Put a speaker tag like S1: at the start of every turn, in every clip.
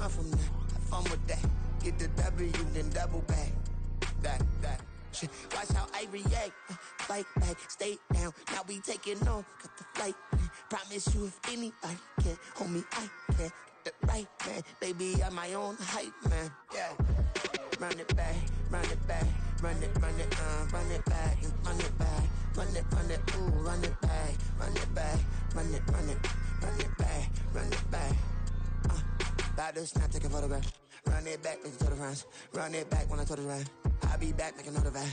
S1: run from that. Have fun with that. Get the W, then double back. That. Shit. Watch how I react. Fight back, stay down. Now we taking off. Got the flight. Promise you if anybody can, homie, I can. Get the right, man. Baby, I'm my own hype, man. Yeah. Run it back, run it back. Run it back, and run it back. Run it, ooh, run it back. Run it back, run it back, run it back. About to snap, take a photograph. Run it back, make it to the front. Run it back when I told it right. I'll be back, make another back.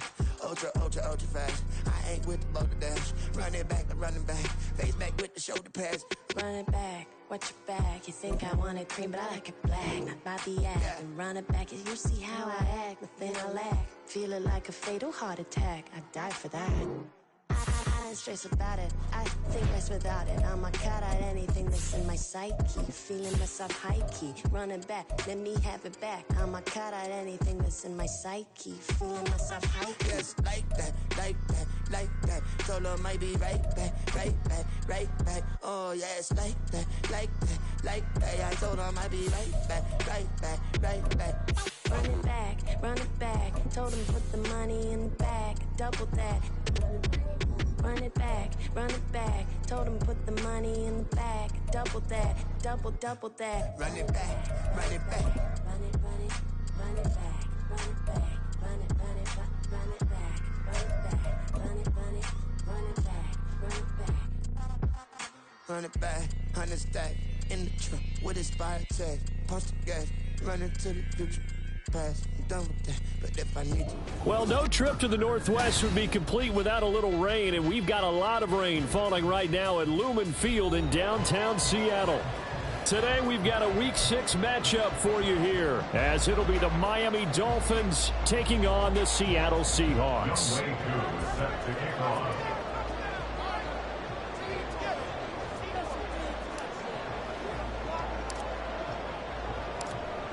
S1: Ultra fast. I ain't with the boat to dash. Run it back, I'm running back. Face back with the shoulder pads.
S2: Run it back, watch your back. You think I want it cream, but I like it black. Not by the act. Yeah. And run it back, and you see how I act. Nothing I lack. Feel it like a fatal heart attack. I'd die for that. I ain't stress about it. I think less without it. I'm a cut at anything that's in my psyche. Feeling myself high key. Running back, let me have it back. I'm a cut at anything that's in my psyche. Feeling myself high key.
S1: Yes, like that. Told her might be right back. Oh, yes, like that. I told her might be right back.
S2: Run it back. Told him put the money in the bag. Double that. Run it back. Told him put the money in the bag. Double that. Double that.
S1: Run it back.
S2: Run it back. Run it back. Run it back. Run it back. Run it back. Run it back.
S1: Run it back, 100 stack in the truck with his fire tag. Punch the gas, run into the future. Pass, I'm done with that, but if I need to.
S3: Well, no trip to the Northwest would be complete without a little rain, and we've got a lot of rain falling right now at Lumen Field in downtown Seattle. Today, we've got a Week 6 matchup for you here, as it'll be the Miami Dolphins taking on the Seattle Seahawks.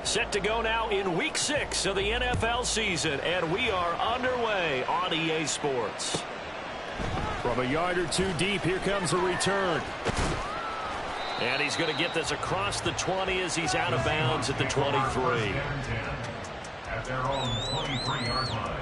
S3: Set to go now in Week 6 of the NFL season, and we are underway on EA Sports. From a yard or two deep, here comes a return. And he's going to get this across the 20 as he's out of bounds at the 23. At their own 23-yard line.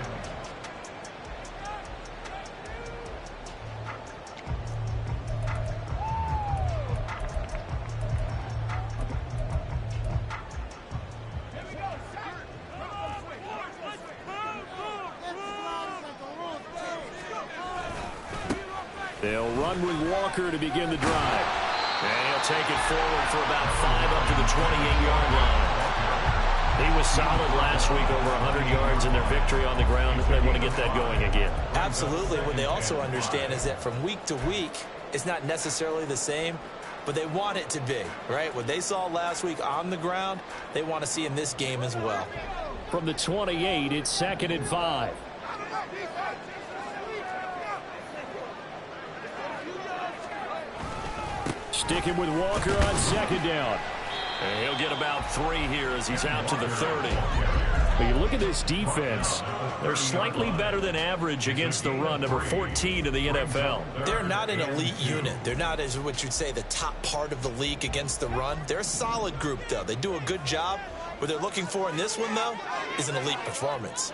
S3: They'll run with Walker to begin the drive. And he'll take it forward for about 5 up to the 28-yard line. He was solid last week, over 100 yards in their victory on the ground. They want to get that going again.
S4: Absolutely. What they also understand is that from week to week, it's not necessarily the same, but they want it to be, right? What they saw last week on the ground, they want to see in this game as well.
S3: From the 28, it's 2nd and 5. Sticking with Walker on 2nd down. And he'll get about 3 here as he's out to the 30. But you look at this defense, they're slightly better than average against the run, number 14 in the NFL.
S4: They're not an elite unit. They're not, as what you'd say, the top part of the league against the run. They're a solid group, though. They do a good job. What they're looking for in this one, though, is an elite performance.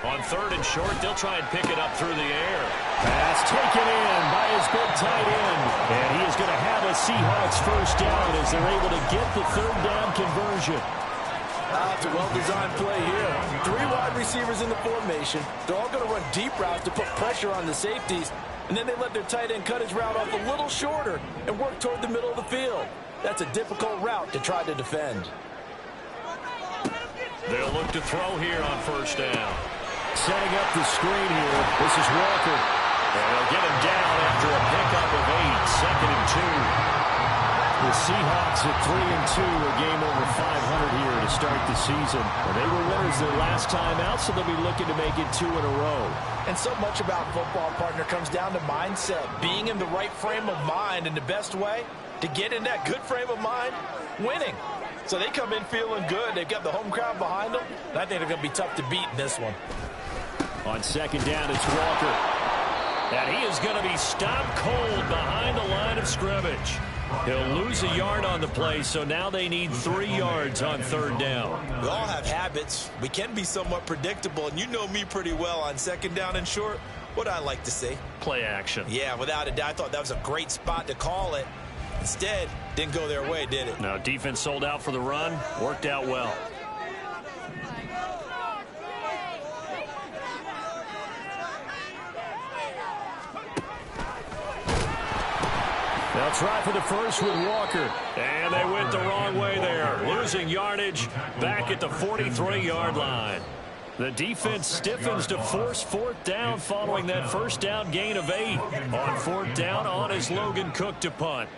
S3: On 3rd and short, they'll try and pick it up through the air. Pass taken in by his big tight end. And he is going to have a Seahawks first down as they're able to get the 3rd down conversion.
S5: It's a well-designed play here. 3 wide receivers in the formation. They're all going to run deep routes to put pressure on the safeties. And then they let their tight end cut his route off a little shorter and work toward the middle of the field. That's a difficult route to try to defend.
S3: They'll look to throw here on 1st down. Setting up the screen here. This is Walker. And they'll get him down after a pickup of 8. 2nd and 2. The Seahawks at 3-2, a game over 500 here to start the season. And they were winners their last time out, so they'll be looking to make it 2 in a row.
S5: And so much about football, partner, comes down to mindset. Being in the right frame of mind, and the best way to get in that good frame of mind, winning. So they come in feeling good. They've got the home crowd behind them. And I think they're going to be tough to beat in this one.
S3: On 2nd down, it's Walker. And he is going to be stopped cold scrimmage. He'll lose a yard on the play, so now they need 3 yards on 3rd down.
S4: We all have habits. We can be somewhat predictable, and you know me pretty well on 2nd down and short. What I like to see.
S3: Play action.
S4: Yeah, without a doubt. I thought that was a great spot to call it. Instead, didn't go their way, did it?
S3: Now, defense sold out for the run. Worked out well. They'll try for the first with Walker. And they went the wrong way there. Losing yardage back at the 43-yard line. The defense stiffens to force 4th down following that 1st down gain of 8. On 4th down, on is Logan Cook to punt.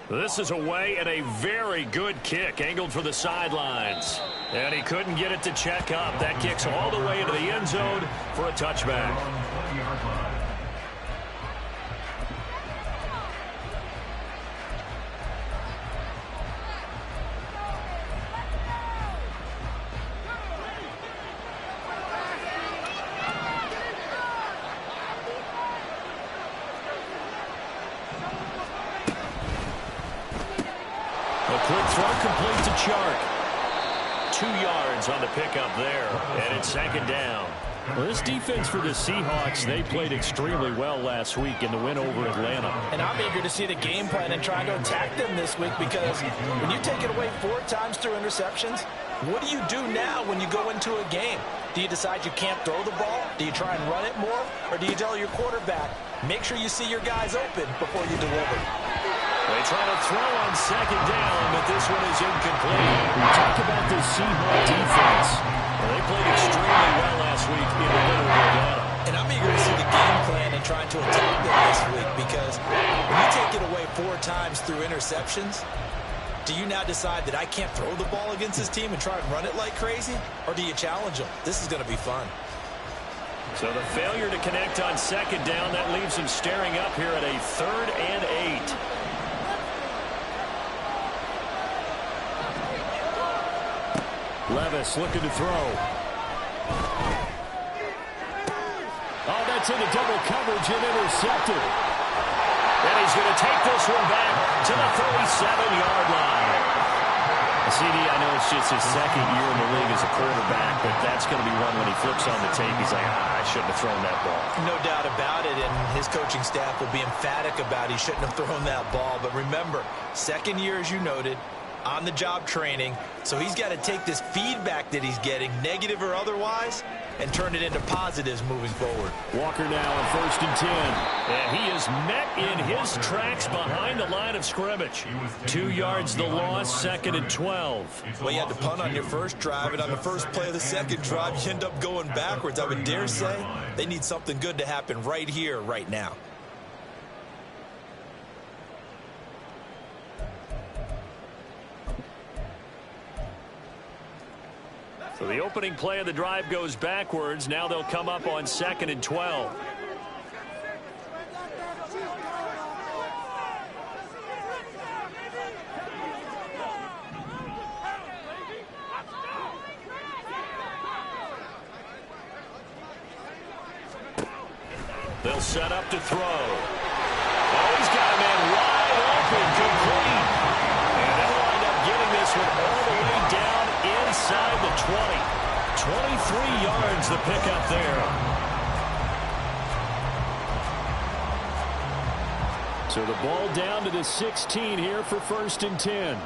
S3: This is away and a very good kick angled for the sidelines. And he couldn't get it to check up. That kicks all the way into the end zone for a touchback. Quick throw complete to Chark. 2 yards on the pickup there, and it's 2nd down. Well, this defense for the Seahawks, they played extremely well last week in the win over Atlanta.
S5: And I'm eager to see the game plan and try to attack them this week, because when you take it away 4 times through interceptions, what do you do now when you go into a game? Do you decide you can't throw the ball? Do you try and run it more? Or do you tell your quarterback, make sure you see your guys open before you deliver?
S3: They try to throw on 2nd down, but this one is incomplete. We talk about the Seahawks defense. Well, they played extremely well last week in the win over Atlanta.
S4: And I'm eager to see the game plan and trying to attack them this week, because when you take it away 4 times through interceptions, do you now decide that I can't throw the ball against this team and try and run it like crazy? Or do you challenge them? This is going to be fun.
S3: So the failure to connect on 2nd down, that leaves him staring up here at a 3rd and 8. Levis looking to throw. Oh, that's into double coverage and intercepted. And he's going to take this one back to the 37-yard line. CD, I know it's just his 2nd year in the league as a quarterback, but that's going to be one when he flips on the tape. He's like, I shouldn't have thrown that ball.
S4: No doubt about it, and his coaching staff will be emphatic about he shouldn't have thrown that ball. But remember, 2nd year, as you noted, on-the-job training, so he's got to take this feedback that he's getting, negative or otherwise, and turn it into positives moving forward.
S3: Walker now on 1st and 10. And he is met in his tracks behind the line of scrimmage. 2 yards the loss, 2nd and 12.
S4: Well, you had to punt on your first drive, and on the first play of the 2nd drive, you end up going backwards. I would dare say they need something good to happen right here, right now.
S3: So the opening play of the drive goes backwards. Now they'll come up on 2nd and 12. They'll set up to throw. Oh, he's got a man wide open, complete. And they'll wind up getting this one all the way down inside the 20. 23 yards the pickup there. So the ball down to the 16 here for 1st and 10.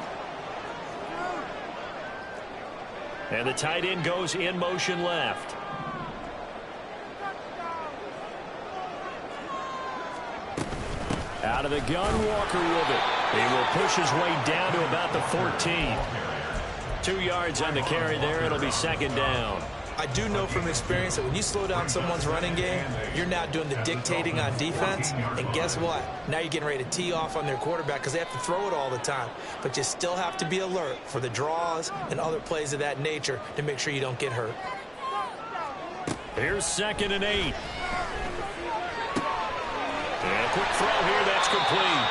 S3: And the tight end goes in motion left. Out of the gun, Walker with it. He will push his way down to about the 14. 2 yards on the carry there. It'll be 2nd down.
S4: I do know from experience that when you slow down someone's running game, you're now doing the dictating on defense. And guess what? Now you're getting ready to tee off on their quarterback because they have to throw it all the time. But you still have to be alert for the draws and other plays of that nature to make sure you don't get hurt.
S3: Here's 2nd and 8. And a quick throw here. That's complete.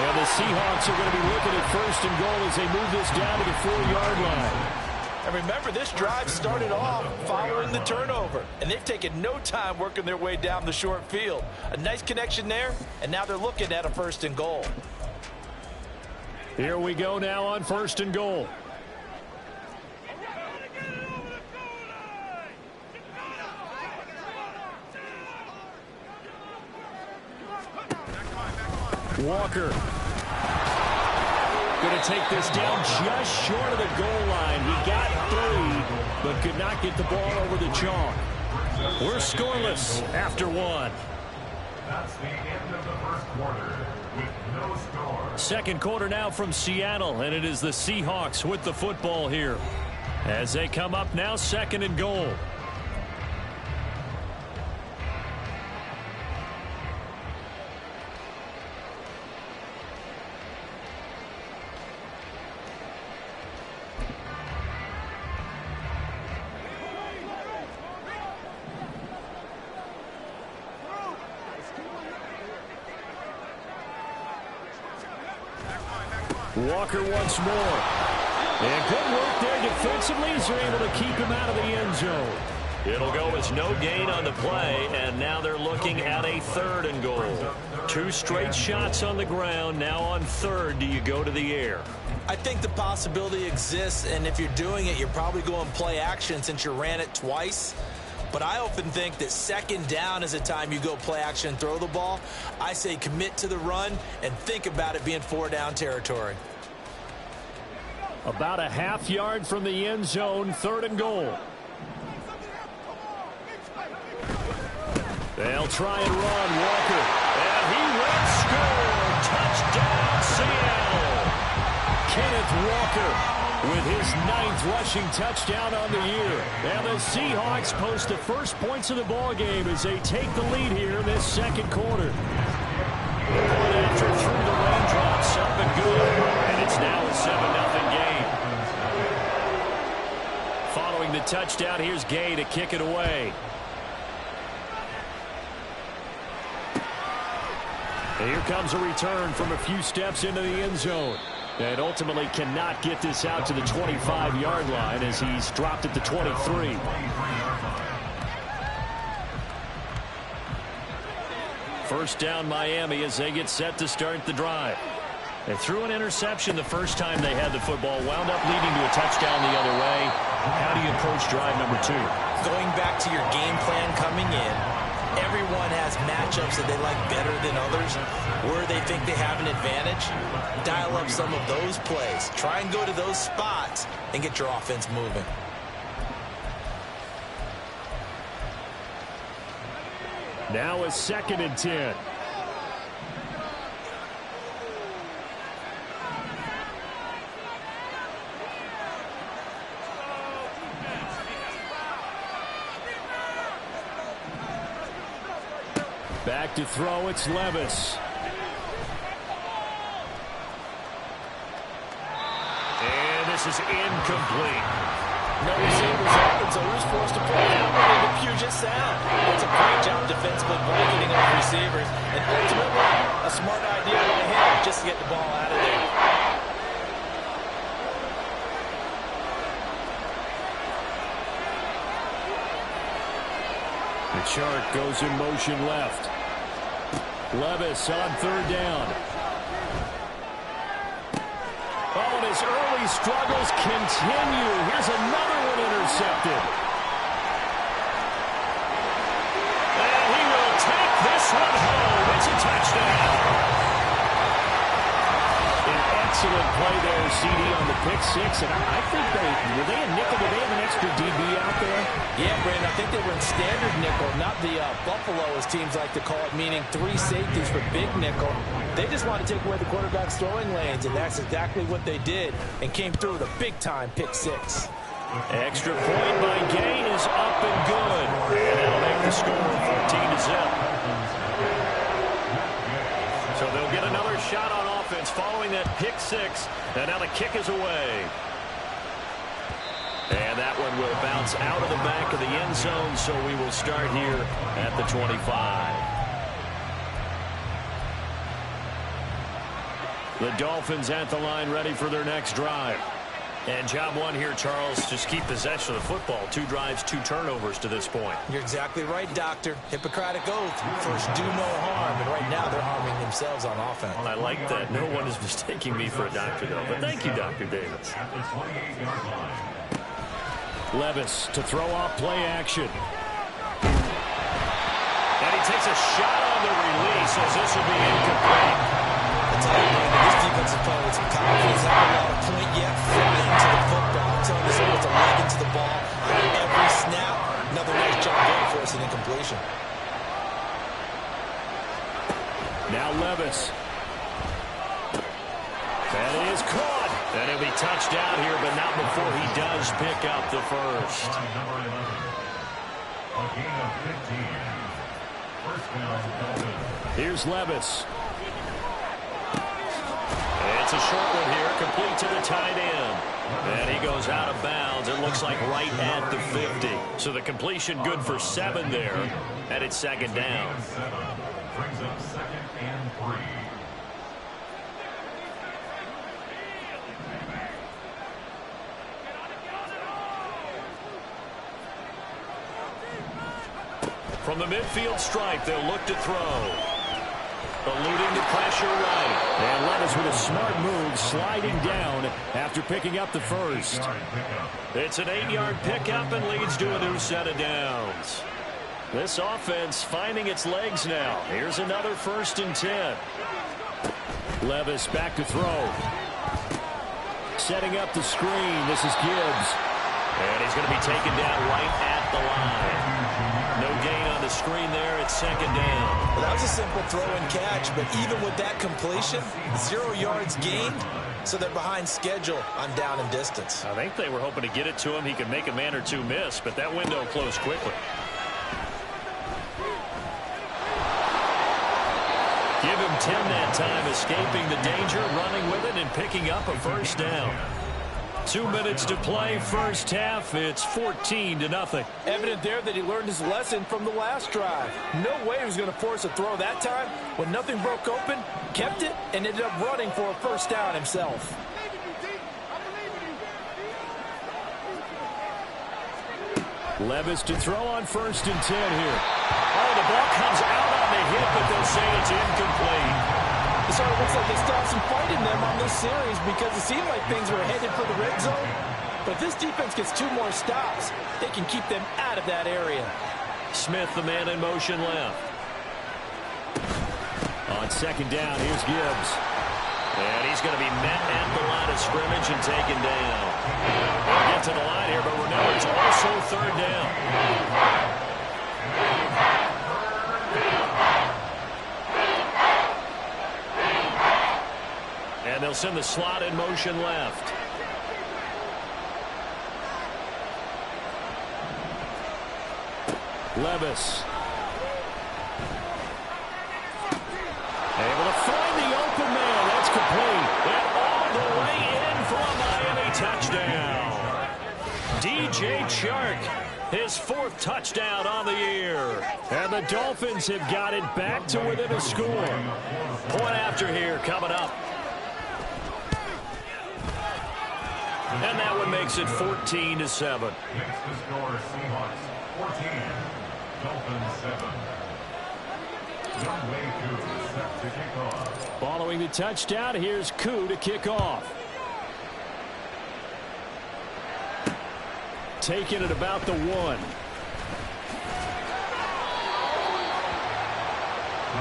S3: And the Seahawks are going to be looking at 1st and goal as they move this down to the 4-yard line.
S5: And remember, this drive started off following the turnover, and they've taken no time working their way down the short field. A nice connection there, and now they're looking at a 1st and goal.
S3: Here we go now on 1st and goal. Walker going to take this down just short of the goal line. He got 3, but could not get the ball over the chalk. We're scoreless after 1.
S6: That's the end of the 1st quarter with no score.
S3: 2nd quarter now from Seattle, and it is the Seahawks with the football here as they come up now 2nd and goal. Walker once more. And good work there defensively as they're able to keep him out of the end zone. It'll go as no gain on the play, and now they're looking at a 3rd and goal. 2 straight shots on the ground. Now on 3rd, do you go to the air?
S4: I think the possibility exists, and if you're doing it, you're probably going play action since you ran it twice. But I often think that 2nd down is a time you go play action and throw the ball. I say commit to the run and think about it being 4 down territory.
S3: About a ½ yard from the end zone, 3rd and goal. They'll try and run Walker. And he will score. Touchdown, Seattle. Kenneth Walker with his 9th rushing touchdown on the year. And the Seahawks post the first points of the ball game as they take the lead here in this 2nd quarter. The point after through the raindrops, up and good. And it's now a 7-0 game. Following the touchdown, here's Gay to kick it away. And here comes a return from a few steps into the end zone. And ultimately cannot get this out to the 25-yard line as he's dropped at the 23. First down Miami as they get set to start the drive. They threw an interception the first time they had the football, wound up leading to a touchdown the other way. How do you approach drive number 2?
S4: Going back to your game plan coming in, everyone has matchups that they like better than others, where they think they have an advantage. Dial up some of those plays. Try and go to those spots and get your offense moving.
S3: Now a 2nd and 10. Back to throw, it's Levis. And this is incomplete.
S5: No receivers open, so who's forced to play that one into Puget Sound? It's a great job defensively blanketing those receivers, and ultimately a smart idea by him just to get the ball out of there.
S3: The chart goes in motion left. Levis on 3rd down. Oh, and his early struggles continue. Here's another one intercepted. And he will take this one home. It's a touchdown. An excellent play there, CD, on the pick 6. And I think were they in nickel? Did they have an extra DB out there?
S4: Yeah, Brandon, I think they were in standard nickel, not the Buffalo, as teams like to call it, meaning 3 safeties for big nickel. They just want to take away the quarterback's throwing lanes, and that's exactly what they did, and came through with a big-time pick 6.
S3: Extra point by Gain is up and good. And that'll make the score 14-0. So they'll get another shot on offense following that pick 6. And now the kick is away. And that one will bounce out of the back of the end zone, so we will start here at the 25. The Dolphins at the line ready for their next drive. And job one here, Charles, just keep possession of the football. 2 drives, 2 turnovers to this point.
S4: You're exactly right, Doctor. Hippocratic oath. First, do no harm. And right now, they're harming themselves on offense.
S3: I like that. No one is mistaking me for a doctor, though. But thank you, Dr. Davis.
S6: Levis to throw off play action.
S3: And he takes a shot on the release as this will be incomplete.
S4: I tell you, man, this defensive player with some confidence, having a lot of point yet, flying to the football. I'm telling you, someone's a leg into the ball on every snap. Another nice job there for us, an incompletion.
S6: Now Levis.
S3: And it is caught. And he'll be touched down here, but not before he does pick up the first.
S6: Number 11. A gain of 15. First down, Dolphins.
S3: Here's Levis. It's a short one here, complete to the tight end. And he goes out of bounds, it looks like right at the 50. So the completion good for 7 there, and it's second down.
S6: Brings up 2nd and 3.
S3: From the midfield stripe, they'll look to throw. Eluding the pressure right.
S6: And Levis with a smart move, sliding down after picking up the first.
S3: It's an 8-yard pickup and leads to a new set of downs. This offense finding its legs now. Here's another 1st and 10.
S6: Levis back to throw. Setting up the screen. This is Gibbs.
S3: And he's going to be taken down right at the line. No gain on the screen there. It's second down.
S4: Well, that was a simple throw and catch, but even with that completion, 0 yards gained, so they're behind schedule on down and distance.
S3: I think they were hoping to get it to him. He could make a man or 2 miss, but that window closed quickly. Give him 10 that time, escaping the danger, running with it, and picking up a first down. 2 minutes to play, first half. It's 14-0.
S5: Evident there that he learned his lesson from the last drive. No way he was going to force a throw that time. When nothing broke open, kept it, and ended up running for a first down himself.
S6: Levis to throw on 1st and 10 here.
S3: Oh, the ball comes out on the hip, but they'll say it's incomplete.
S5: It sort of looks like they still have some fight in them on this series because it seemed like things were headed for the red zone. But if this defense gets 2 more stops, they can keep them out of that area.
S3: Smith, the man in motion left.
S6: On 2nd down, here's Gibbs.
S3: And he's going to be met at the line of scrimmage and taken down. They'll get to the line here, but remember, it's also 3rd down. And they'll send the slot in motion left.
S6: Levis. Able to find the open man. That's complete.
S3: And all the way in for a Miami touchdown. DJ Chark, his 4th touchdown on the year.
S6: And the Dolphins have got it back to within a score.
S3: Point after here coming up. And that one makes it 14-7.
S6: Next to score, Seahawks 14, Dolphins 7. Young Wei Koo set to kick off. Following the touchdown, here's Koo to kick off. Taken at about the 1. The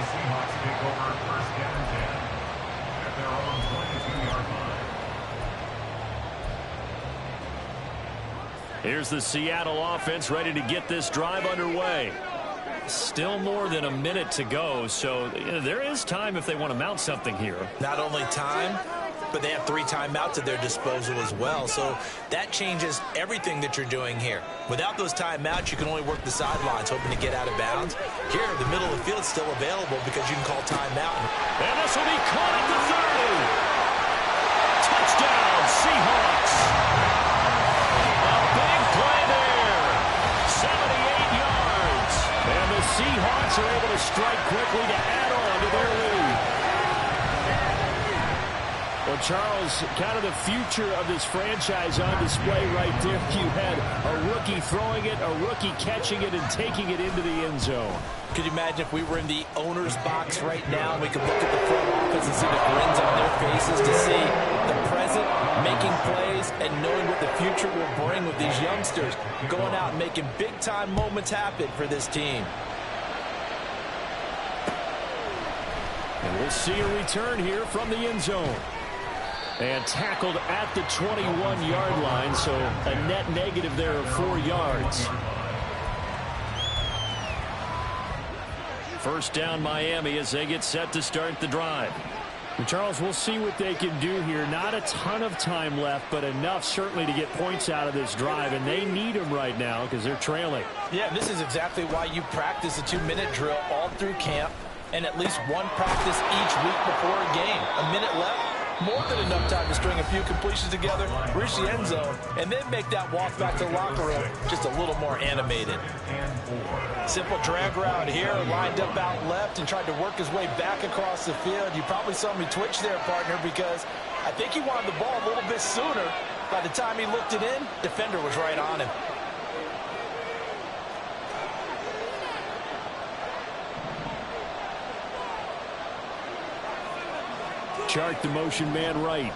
S6: Seahawks take over 1st and 10 at their own 22-yard line.
S3: Here's the Seattle offense ready to get this drive underway. Still more than a minute to go, so there is time if they want to mount something here.
S4: Not only time, but they have 3 timeouts at their disposal as well, so that changes everything that you're doing here. Without those timeouts, you can only work the sidelines, hoping to get out of bounds. Here, the middle of the field is still available because you can call timeout.
S3: And this will be caught at the 30. Touchdown, Seahawks. A big play there. 78 yards.
S6: And the Seahawks are able to strike quickly to add on to their lead.
S3: Well, Charles, kind of the future of this franchise on display right there. You had a rookie throwing it, a rookie catching it, and taking it into the end zone.
S4: Could you imagine if we were in the owner's box right now and we could look at the front office and see the grins on their faces to see the present making plays and knowing what the future will bring with these youngsters going out and making big-time moments happen for this team.
S3: And we'll see a return here from the end zone. And tackled at the 21-yard line, so a net negative there of 4 yards. First down Miami as they get set to start the drive. And Charles, we'll see what they can do here. Not a ton of time left, but enough certainly to get points out of this drive, and they need them right now because they're trailing.
S4: Yeah, this is exactly why you practice a 2-minute drill all through camp and at least one practice each week before a game. A minute left. More than enough time to string a few completions together, reach the end zone, and then make that walk back to the locker room just a little more animated. Simple drag route here, lined up out left and tried to work his way back across the field. You probably saw me twitch there, partner, because I think he wanted the ball a little bit sooner. By the time he looked it in, defender was right on him.
S3: Chart the motion man right.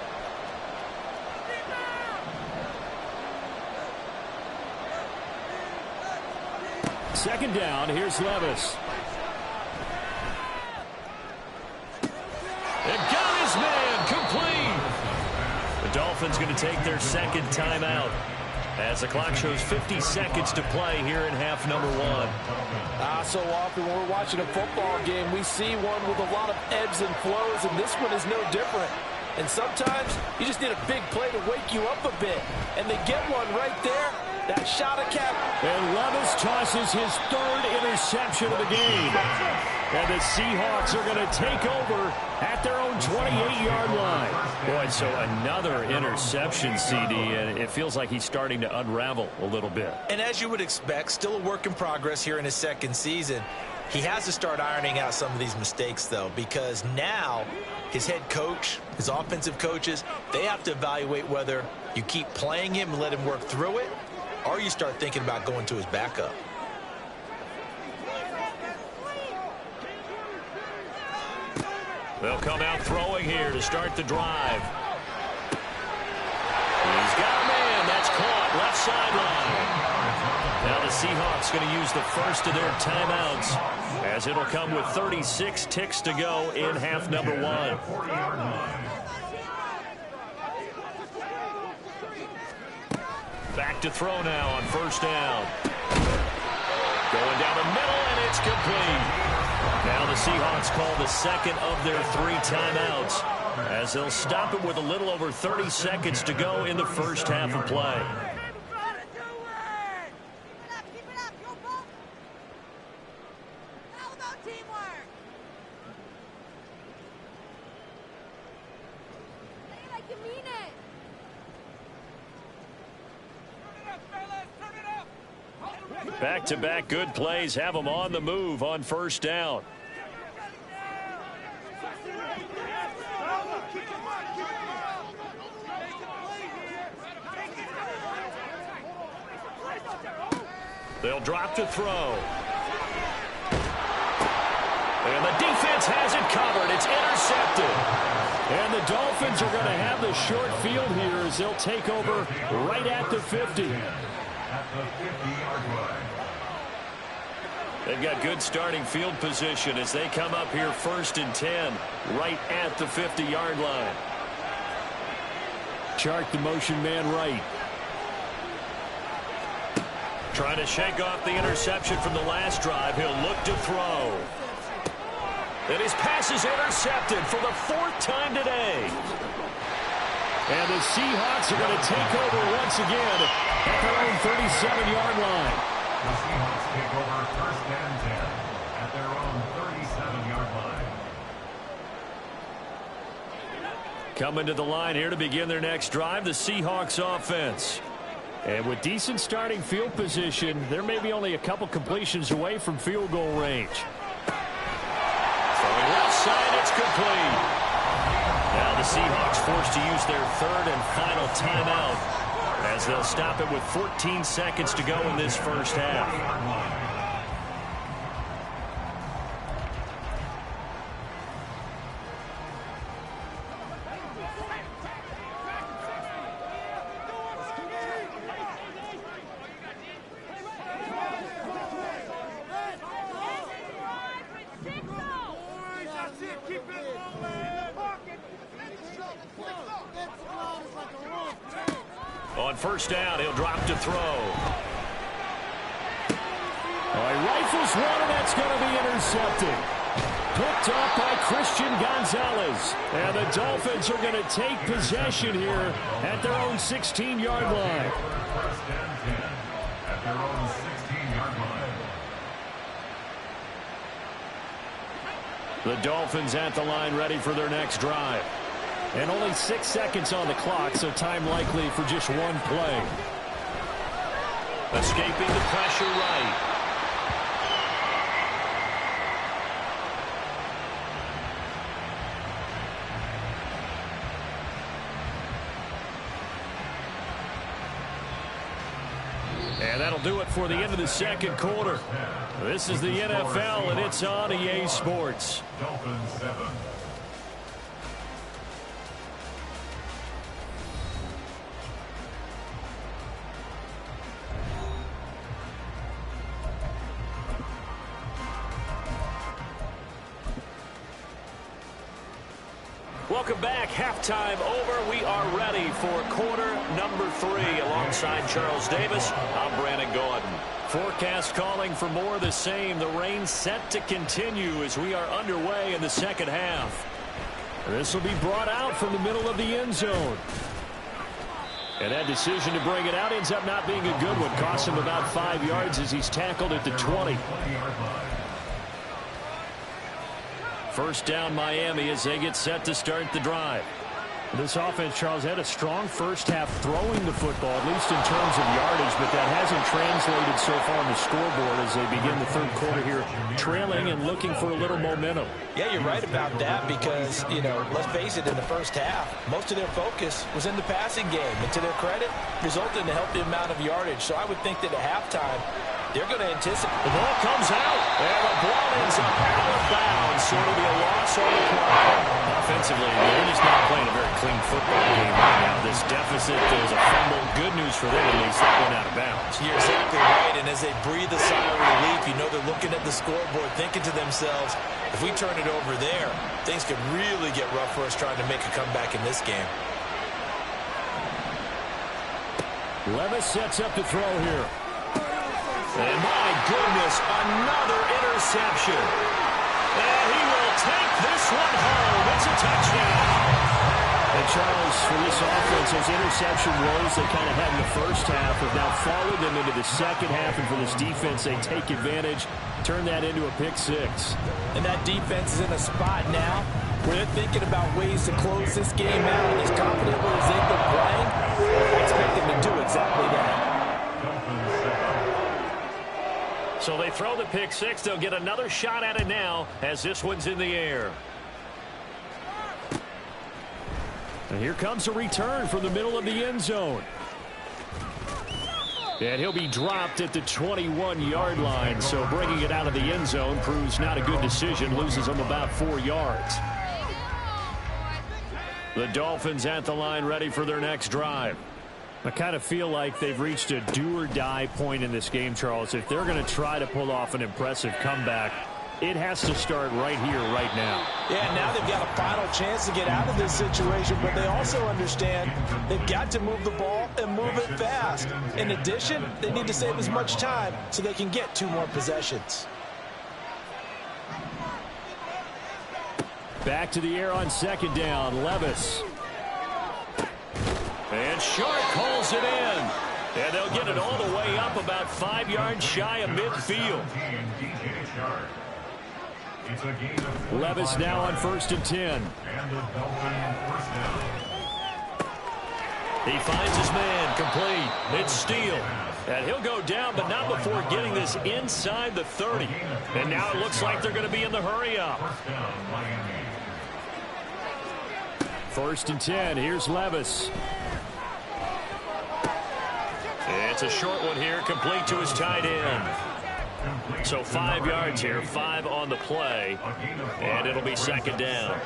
S3: Second down, here's Levis. And got his man, complete. The Dolphins going to take their second timeout as the clock shows 50 seconds to play here in half number 1.
S5: So often when we're watching a football game, we see one with a lot of ebbs and flows, and this one is no different. And sometimes you just need a big play to wake you up a bit. And they get one right there. That shot of cap.
S3: And Levis tosses his 3rd interception of the game. And the Seahawks are going to take over at their own 28-yard line. Boy, so another interception, CD, and it feels like he's starting to unravel a little bit.
S4: And as you would expect, still a work in progress here in his second season. He has to start ironing out some of these mistakes, though, because now his head coach, his offensive coaches, they have to evaluate whether you keep playing him and let him work through it, or you start thinking about going to his backup.
S3: They'll come out throwing here to start the drive. He's got a man. That's caught. Left sideline. Now the Seahawks going to use the first of their timeouts as it'll come with 36 ticks to go in half number 1. Back to throw now on first down. Going down the middle, and it's complete. Now the Seahawks call the second of their 3 timeouts as they'll stop it with a little over 30 seconds to go in the first half of play. Back-to-back good plays have them on the move on first down. They'll drop to throw. And the defense has it covered. It's intercepted. And the Dolphins are going to have the short field here as they'll take over right at the 50.
S6: At the 50-yard line.
S3: They've got good starting field position as they come up here 1st and 10 right at the 50-yard line. Chart the motion man right. Trying to shake off the interception from the last drive. He'll look to throw. And his pass is intercepted for the 4th time today. And the Seahawks are going to take over once again at their own 37-yard line.
S6: The Seahawks take over 1st and 10 at their own 37-yard line.
S3: Coming to the line here to begin their next drive, the Seahawks offense. And with decent starting field position, there may be only a couple completions away from field goal range. Throwing left side, it's complete. Now the Seahawks forced to use their third and final timeout as they'll stop it with 14 seconds to go in this first half. On first down, he'll drop to throw.
S7: He rifles one, and that's going to be intercepted. Picked up by Christian Gonzalez. And the Dolphins are going to take possession here at their own 16-yard line.
S6: First and 10 at their own 16-yard line.
S7: The Dolphins at the line, ready for their next drive. And only 6 seconds on the clock, so time likely for just one play.
S3: Escaping the pressure right.
S7: And that'll do it for the end of the second quarter. This is the NFL, and it's on EA Sports.
S6: Dolphins 7.
S3: Welcome back. Halftime over. We are ready for quarter number 3. Alongside Charles Davis, I'm Brandon Gordon.
S7: Forecast calling for more of the same. The rain set to continue as we are underway in the second half. This will be brought out from the middle of the end zone. And that decision to bring it out ends up not being a good one. Costs him about 5 yards as he's tackled at the 20. First down Miami as they get set to start the drive. This offense, Charles, had a strong first half throwing the football, at least in terms of yardage, but that hasn't translated so far on the scoreboard as they begin the third quarter here, trailing and looking for a little momentum.
S4: Yeah, you're right about that because, let's face it, in the first half, most of their focus was in the passing game. And to their credit, resulted in a healthy amount of yardage. So I would think that at halftime, they're going to anticipate.
S7: The ball comes out, and the ball ends up out of bounds, so it'll be a loss on the clock.
S3: Offensively, they're just not playing a very clean football game right now. This deficit, there's a fumble. Good news for them, at least that went out of bounds.
S4: You're exactly right, and as they breathe a sigh of relief, they're looking at the scoreboard, thinking to themselves, if we turn it over there, things could really get rough for us trying to make a comeback in this game.
S7: Levis sets up to throw here.
S3: And my goodness, another interception. And he will take this one home. It's a touchdown.
S7: And Charles, for this offense, those interception woes they kind of had in the first half have now followed them into the second half. And for this defense, they take advantage, turn that into a pick six.
S4: And that defense is in a spot now where they're thinking about ways to close this game out. And as confidently as they've been playing, I expect them to do exactly that.
S3: So they throw the pick six. They'll get another shot at it now as this one's in the air.
S7: And here comes a return from the middle of the end zone. And he'll be dropped at the 21-yard line. So bringing it out of the end zone proves not a good decision. Loses him about 4 yards. The Dolphins at the line ready for their next drive. I kind of feel like they've reached a do-or-die point in this game, Charles. If they're going to try to pull off an impressive comeback, it has to start right here, right now.
S4: Yeah, now they've got a final chance to get out of this situation, but they also understand they've got to move the ball and move it fast. In addition, they need to save as much time so they can get 2 more possessions.
S7: Back to the air on second down, Levis.
S3: And Sharp calls it in. And they'll get it all the way up about 5 yards shy of midfield.
S7: Levis now on 1st and 10.
S3: He finds his man complete. It's Steele. And he'll go down, but not before getting this inside the 30. And now it looks like they're going to be in the hurry up.
S7: 1st and 10. Here's Levis. It's a short one here, complete to his tight end. So 5 yards here, 5 on the play, and it'll be 2nd down.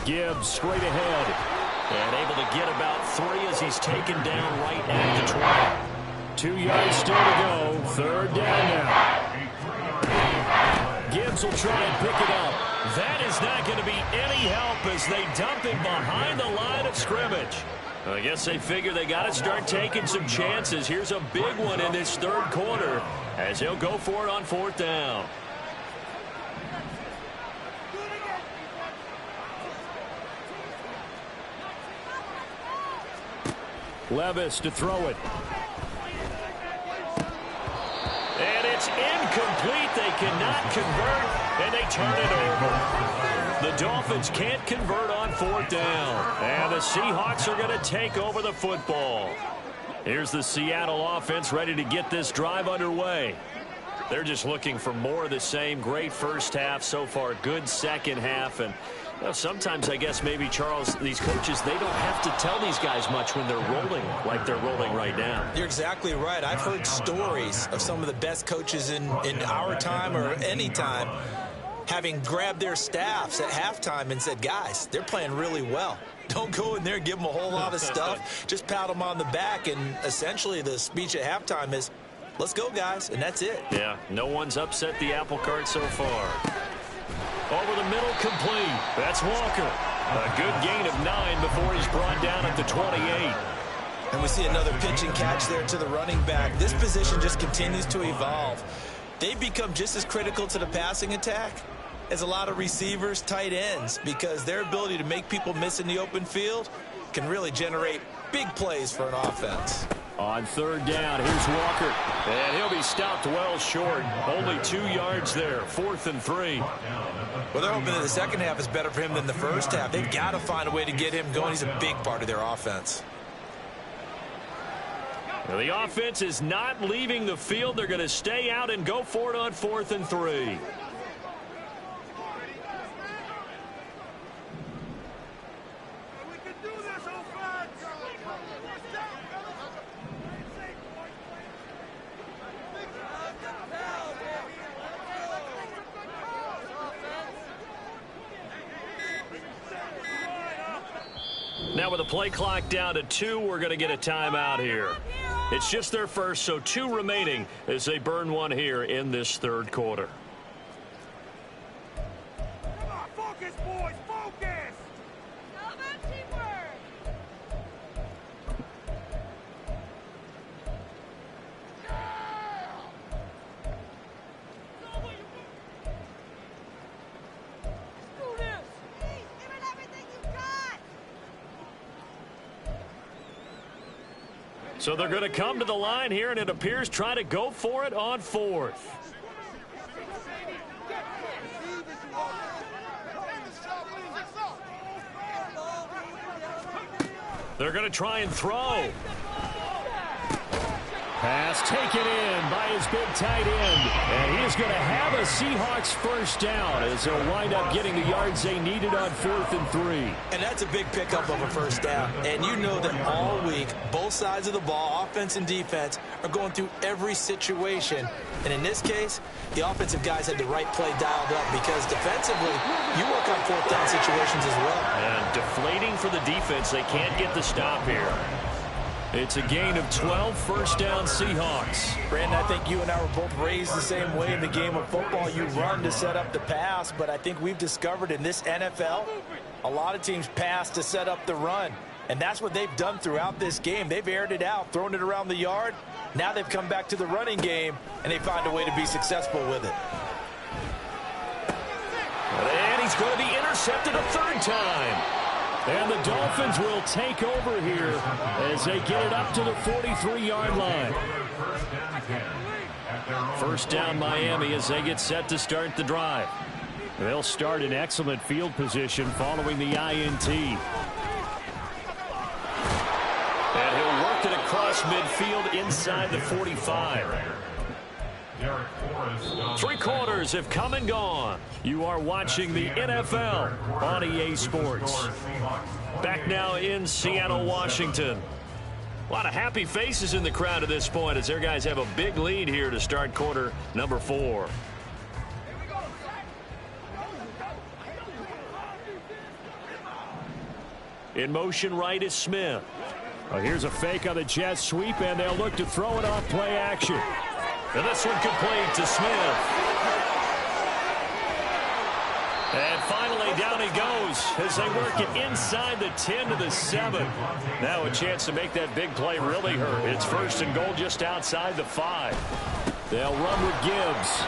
S7: Gibbs straight ahead, and able to get about 3 as he's taken down right at the 20. 2 yards still to go, 3rd down now. Gibbs will try and pick it up. That is not going to be any help as they dump him behind the line of scrimmage. I guess they figure they got to start taking some chances. Here's a big one in this 3rd quarter as he'll go for it on 4th down. Levis to throw it. And it's incomplete. They cannot convert, and they turn it over. The Dolphins can't convert on 4th down, and the Seahawks are going to take over the football. Here's the Seattle offense ready to get this drive underway. They're just looking for more of the same. Great first half so far, good second half, and sometimes I guess maybe, Charles, these coaches, they don't have to tell these guys much when they're rolling like they're rolling right now.
S4: You're exactly right. I've heard stories of some of the best coaches in our time or any time having grabbed their staffs at halftime and said, guys, they're playing really well. Don't go in there and give them a whole lot of stuff. Just pat them on the back, and essentially the speech at halftime is, let's go, guys, and that's it.
S7: Yeah, no one's upset the apple cart so far. Over the middle, complete. That's Walker. A good gain of 9 before he's brought down at the 28.
S4: And we see another pitch and catch there to the running back. This position just continues to evolve. They've become just as critical to the passing attack as a lot of receivers, tight ends, because their ability to make people miss in the open field can really generate big plays for an offense.
S7: On 3rd down, here's Walker. And he'll be stopped well short. Only 2 yards there. 4th and 3.
S4: Well, they're hoping that the second half is better for him than the first half. They've got to find a way to get him going. He's a big part of their offense.
S7: Now, the offense is not leaving the field. They're going to stay out and go for it on 4th and 3. Now with the play clock down to 2, we're going to get a timeout here. It's just their first, so 2 remaining as they burn one here in this 3rd quarter.
S8: Come on, focus, boys, focus! All about teamwork! Do this! Hey, give it everything you got!
S7: So they're going to come to the line here, and it appears try to go for it on 4th. They're going to try and throw. Pass taken in by his big tight end. And he is going to have a Seahawks first down as they'll wind up getting the yards they needed on 4th and 3.
S4: And that's a big pickup of a first down. And you know that all week, both sides of the ball, offense and defense, are going through every situation. And in this case, the offensive guys had the right play dialed up because defensively, you work on 4th down situations as well.
S7: And deflating for the defense. They can't get the stop here. It's a gain of 12, first down Seahawks.
S4: Brandon, I think you and I were both raised the same way in the game of football. You run to set up the pass, but I think we've discovered in this NFL, a lot of teams pass to set up the run. And that's what they've done throughout this game. They've aired it out, thrown it around the yard. Now they've come back to the running game, and they find a way to be successful with it.
S7: And he's going to be intercepted a 3rd time. And the Dolphins will take over here as they get it up to the 43-yard line. First down Miami as they get set to start the drive. They'll start in excellent field position following the INT. And he'll work it across midfield inside the 45. Three quarters have come and gone. You are watching the NFL on EA Sports. Back now in Seattle, Washington. A lot of happy faces in the crowd at this point as their guys have a big lead here to start quarter number 4. In motion right is Smith. Here's a fake on the jet sweep, and they'll look to throw it off play action. And this one complete to Smith. And finally, down he goes as they work it inside the 10 to the 7. Now a chance to make that big play really hurt. It's first and goal just outside the 5. They'll run with Gibbs.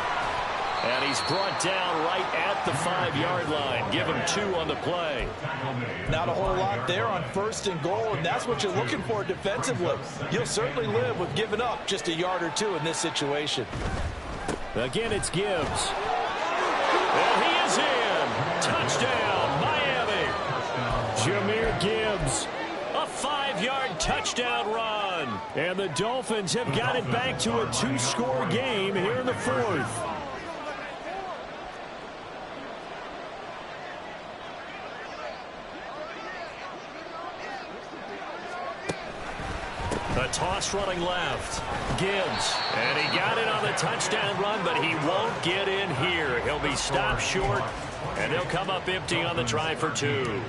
S7: And he's brought down right at the 5-yard line. Give him 2 on the play.
S4: Not a whole lot there on first and goal, and that's what you're looking for defensively. You'll certainly live with giving up just a yard or 2 in this situation.
S7: Again, it's Gibbs. And he is in. Touchdown, Miami. Jahmyr Gibbs. A 5-yard touchdown run. And the Dolphins have got it back to a 2-score game here in the 4th. A toss running left. Gibbs. And he got it on the touchdown run, but he won't get in here. He'll be stopped short, and they'll come up empty on the try for 2.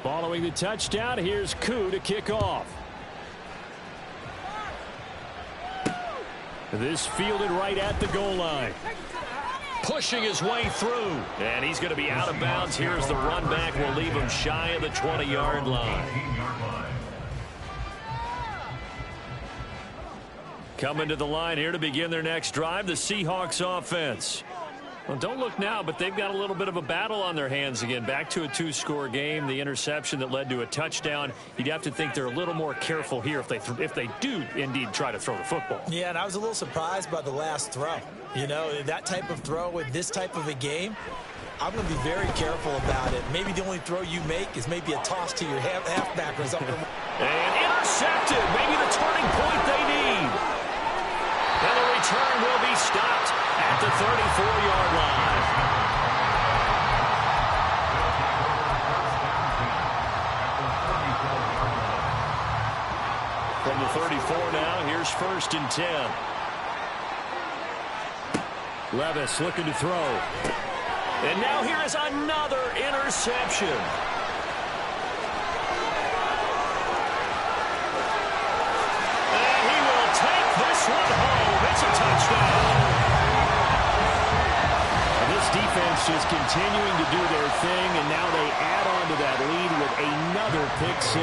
S7: Following the touchdown, here's Koo to kick off. This fielded right at the goal line. Pushing his way through. And he's going to be out of bounds. Here's the run back. Will leave him shy of the 20-yard line. Coming to the line here to begin their next drive, the Seahawks offense. Well, don't look now, but they've got a little bit of a battle on their hands again. Back to a 2-score game. The interception that led to a touchdown. You'd have to think they're a little more careful here if they do indeed try to throw the football.
S4: Yeah, and I was a little surprised by the last throw. You know, that type of throw with this type of a game, I'm going to be very careful about it. Maybe the only throw you make is maybe a toss to your halfback or something.
S7: And intercepted. Maybe the turning point they need. And the return will be stopped at the 34-yard line. From the 34 now, here's first and 10. Levis looking to throw. And now here is another interception. And he will take this one home. It's a touchdown. And this defense just continuing to do their thing, and now they add on to that lead with another pick 6.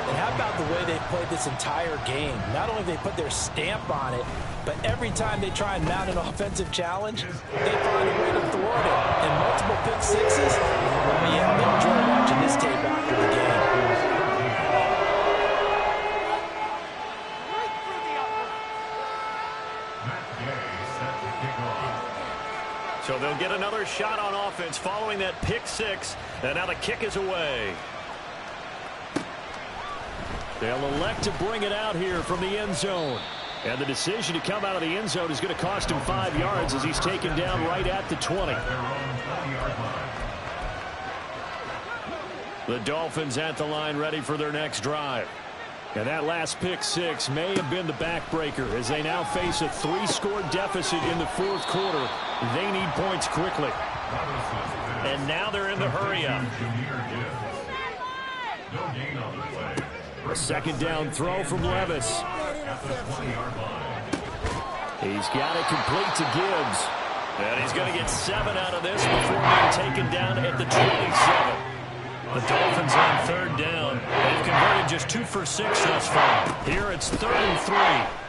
S4: And how about the way they played this entire game? Not only they put their stamp on it, but every time they try and mount an offensive challenge, they find a way to thwart it. And multiple pick 6s, well, yeah, they enjoy watching this tape after the game.
S7: So they'll get another shot on offense following that pick 6. And now the kick is away. They'll elect to bring it out here from the end zone. And the decision to come out of the end zone is going to cost him 5 yards as he's taken down right at the 20. The Dolphins at the line ready for their next drive. And that last pick 6 may have been the backbreaker as they now face a 3-score deficit in the 4th quarter. They need points quickly. And now they're in the hurry-up. A second down throw from Levis. He's got it complete to Gibbs. And he's going to get 7 out of this before being taken down at the 27. The Dolphins on 3rd down. They've converted just 2 for 6 thus far. Here it's 3rd and 3.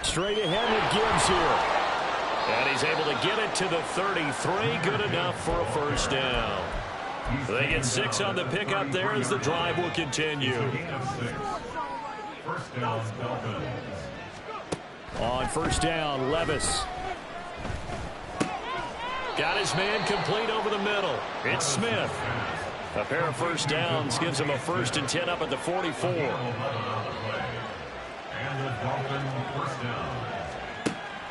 S7: Straight ahead with Gibbs here. And he's able to get it to the 33. Good enough for a first down. They get 6 on the pickup there as the drive will continue.
S6: First down, Dolphins.
S7: On first down, Levis. Got his man complete over the middle. It's Smith. A pair of first downs gives him a 1st and 10 up at the 44.
S6: And the Dolphin first down.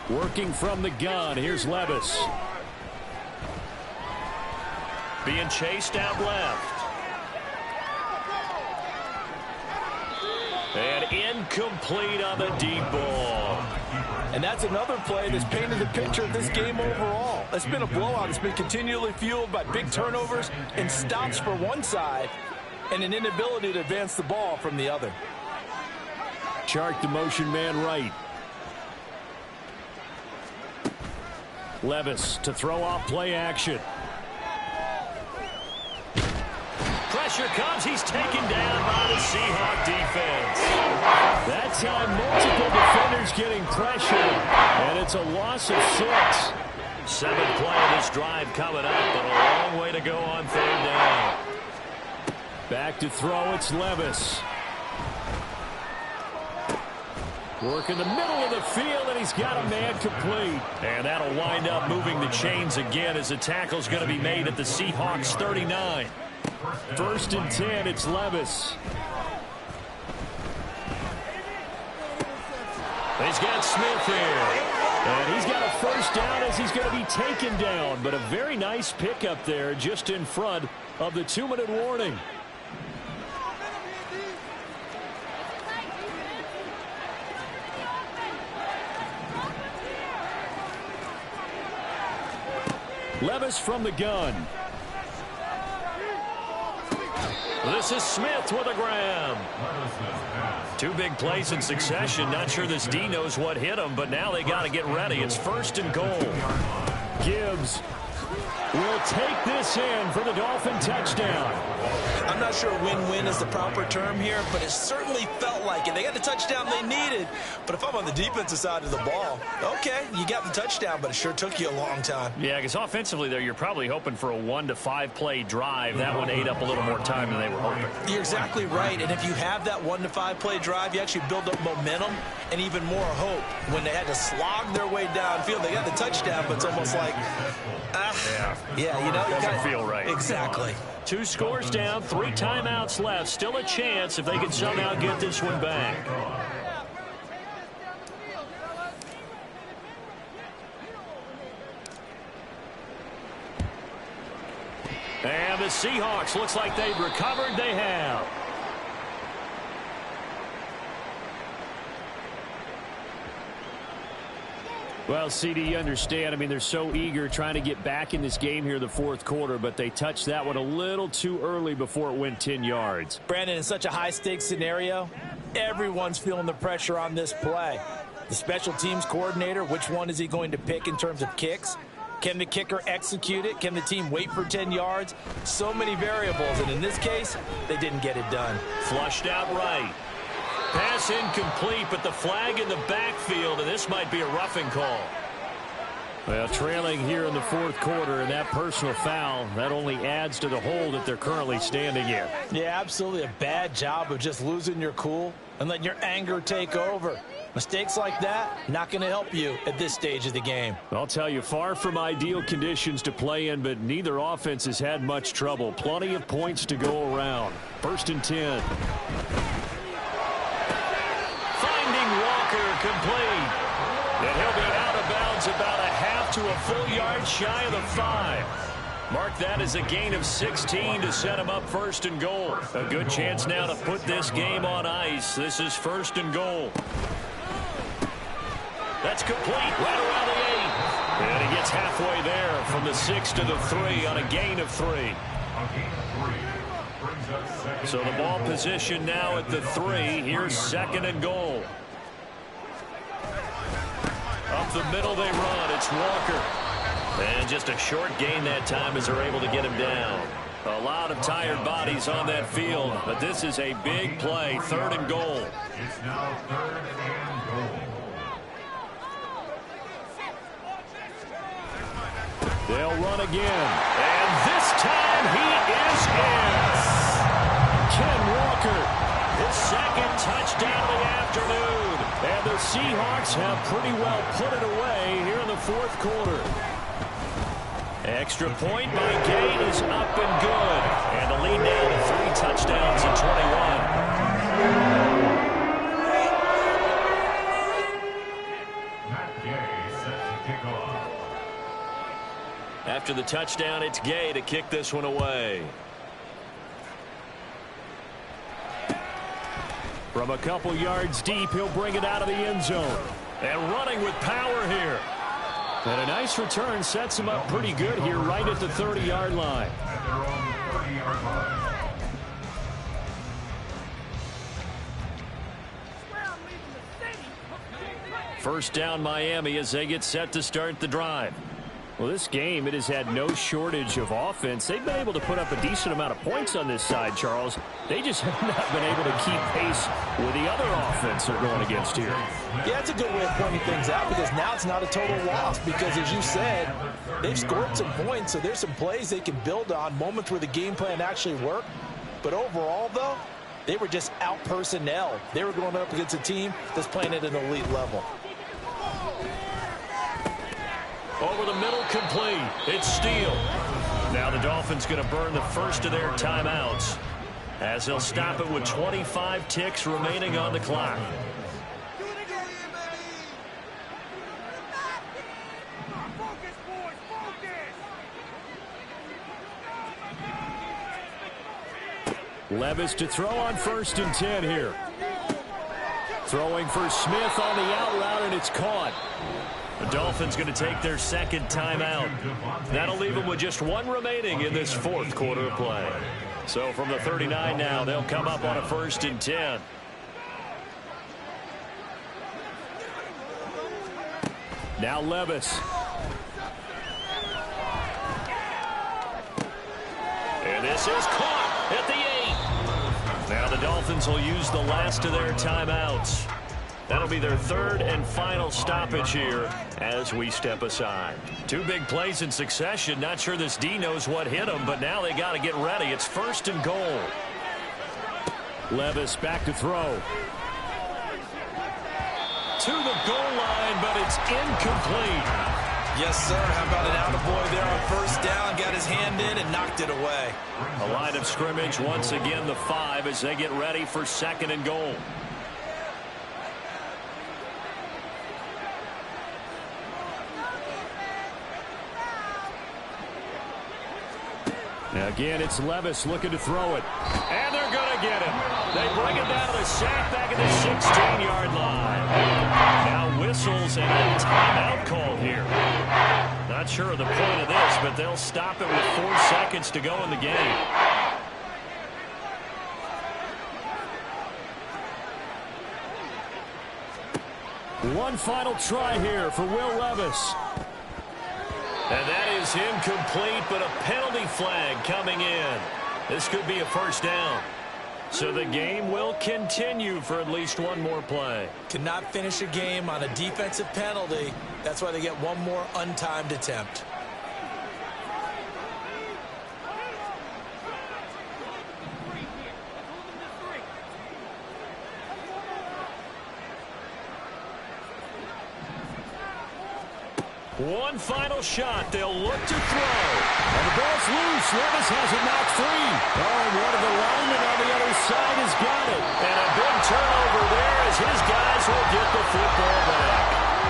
S7: Working from the gun, here's Levis.
S3: Being chased out left. And incomplete on the deep ball.
S5: And that's another play that's painted the picture of this game overall. It's been a blowout. It's been continually fueled by big turnovers and stops for one side and an inability to advance the ball from the other.
S7: Chark the motion man right. Levis to throw off play action.
S3: Pressure comes. He's taken down by the Seahawk defense.
S7: That time, multiple defenders getting pressure, and it's a loss of 6.
S3: 7th play of this drive coming up, but a long way to go on 3rd down.
S7: Back to throw, it's Levis. Work in the middle of the field, and he's got a man complete. And that'll wind up moving the chains again as the tackle's going to be made at the Seahawks 39. 1st and 10, it's Levis.
S3: He's got Smith here.
S7: And he's got a 1st down as he's going to be taken down. But a very nice pickup there just in front of the 2-minute warning. Levis from the gun.
S3: This is Smith with a grab. 2 big plays in succession. Not sure this D knows what hit him, but now they got to get ready. It's 1st and goal.
S7: Gibbs will take this in for the Dolphin touchdown.
S4: I'm not sure win-win is the proper term here, but it certainly felt like it. They got the touchdown they needed, but if I'm on the defensive side of the ball, okay, you got the touchdown, but it sure took you a long time.
S3: Yeah, because offensively there, you're probably hoping for a 1 to 5 play drive. That one ate up a little more time than they were hoping.
S4: You're exactly right, and if you have that 1 to 5 play drive, you actually build up momentum and even more hope. When they had to slog their way downfield, they got the touchdown, but it's almost like, yeah, you know,
S3: doesn't feel right.
S4: Exactly.
S3: 2 scores down, 3 timeouts left. Still a chance if they can somehow get this one back. And the Seahawks, looks like they've recovered. They have.
S7: Well, CD, you understand. I mean, they're so eager trying to get back in this game here in the 4th quarter, but they touched that one a little too early before it went 10 yards.
S5: Brandon, in such a high-stakes scenario, everyone's feeling the pressure on this play. The special teams coordinator, which one is he going to pick in terms of kicks? Can the kicker execute it? Can the team wait for 10 yards? So many variables, and in this case, they didn't get it done.
S3: Flushed out right. Pass incomplete, but the flag in the backfield, and this might be a roughing call.
S7: Well, trailing here in the 4th quarter, and that personal foul, that only adds to the hole that they're currently standing in.
S5: Yeah, absolutely a bad job of just losing your cool and letting your anger take over. Mistakes like that, not going to help you at this stage of the game.
S7: I'll tell you, far from ideal conditions to play in, but neither offense has had much trouble. Plenty of points to go around. 1st and 10.
S3: Complete. And he'll be out of bounds about a half to a full yard shy of the 5. Mark that as a gain of 16 to set him up 1st and goal. A good chance now to put this game on ice. This is 1st and goal. That's complete right around the 8. And he gets halfway there from the 6 to the 3 on a gain of 3. So the ball position now at the 3. Here's 2nd and goal. Up the middle they run. It's Walker. And just a short gain that time as they're able to get him down. A lot of tired bodies on that field, but this is a big play. 3rd and goal.
S6: It's now 3rd and goal.
S7: They'll run again. And this time he is in. Ken Walker, his 2nd touchdown of the afternoon. And the Seahawks have pretty well put it away here in the 4th quarter.
S3: Extra point by Gay is up and good. And the lead now to 3 touchdowns in 21.
S6: kickoff.
S7: After the touchdown, it's Gay to kick this one away. From a couple yards deep, he'll bring it out of the end zone. And running with power here. And a nice return sets him up pretty good here right at the 30-yard line.
S6: At their own 30-yard line.
S7: First down Miami as they get set to start the drive. Well, this game, it has had no shortage of offense. They've been able to put up a decent amount of points on this side, Charles. They just have not been able to keep pace with the other offense they're going against here.
S4: Yeah, it's a good way of pointing things out because now it's not a total loss because, as you said, they've scored some points, so there's some plays they can build on, moments where the game plan actually worked. But overall, though, they were just out-personnel. They were going up against a team that's playing at an elite level.
S7: Over the middle, complete. It's Steele. Now the Dolphins going to burn the first of their timeouts as they'll stop it with 25 ticks remaining on the clock.
S8: Focus, boys, focus!
S7: Levis to throw on 1st and 10 here. Throwing for Smith on the out route, and it's caught. The Dolphins going to take their second timeout. That'll leave them with just one remaining in this fourth quarter of play. So from the 39 now, they'll come up on a 1st and 10. Now Levis. And this is caught at the 8. Now the Dolphins will use the last of their timeouts. That'll be their third and final stoppage here as we step aside. Two big plays in succession. Not sure this D knows what hit them, but now they got to get ready. It's 1st and goal. Levis back to throw. To the goal line, but it's incomplete.
S4: Yes, sir. How about an attaboy there on 1st down? Got his hand in and knocked it away.
S7: A line of scrimmage, once again the 5 as they get ready for 2nd and goal. Now again, it's Levis looking to throw it. And they're going to get him. They bring it down to the sack back at the 16-yard line. Now whistles and a timeout called here. Not sure of the point of this, but they'll stop it with 4 seconds to go in the game. One final try here for Will Levis. And that is incomplete, but a penalty flag coming in. This could be a 1st down. So the game will continue for at least one more play.
S4: Cannot finish a game on a defensive penalty. That's why they get one more untimed attempt.
S7: One final shot. They'll look to throw. And the ball's loose. Levis has it knocked free.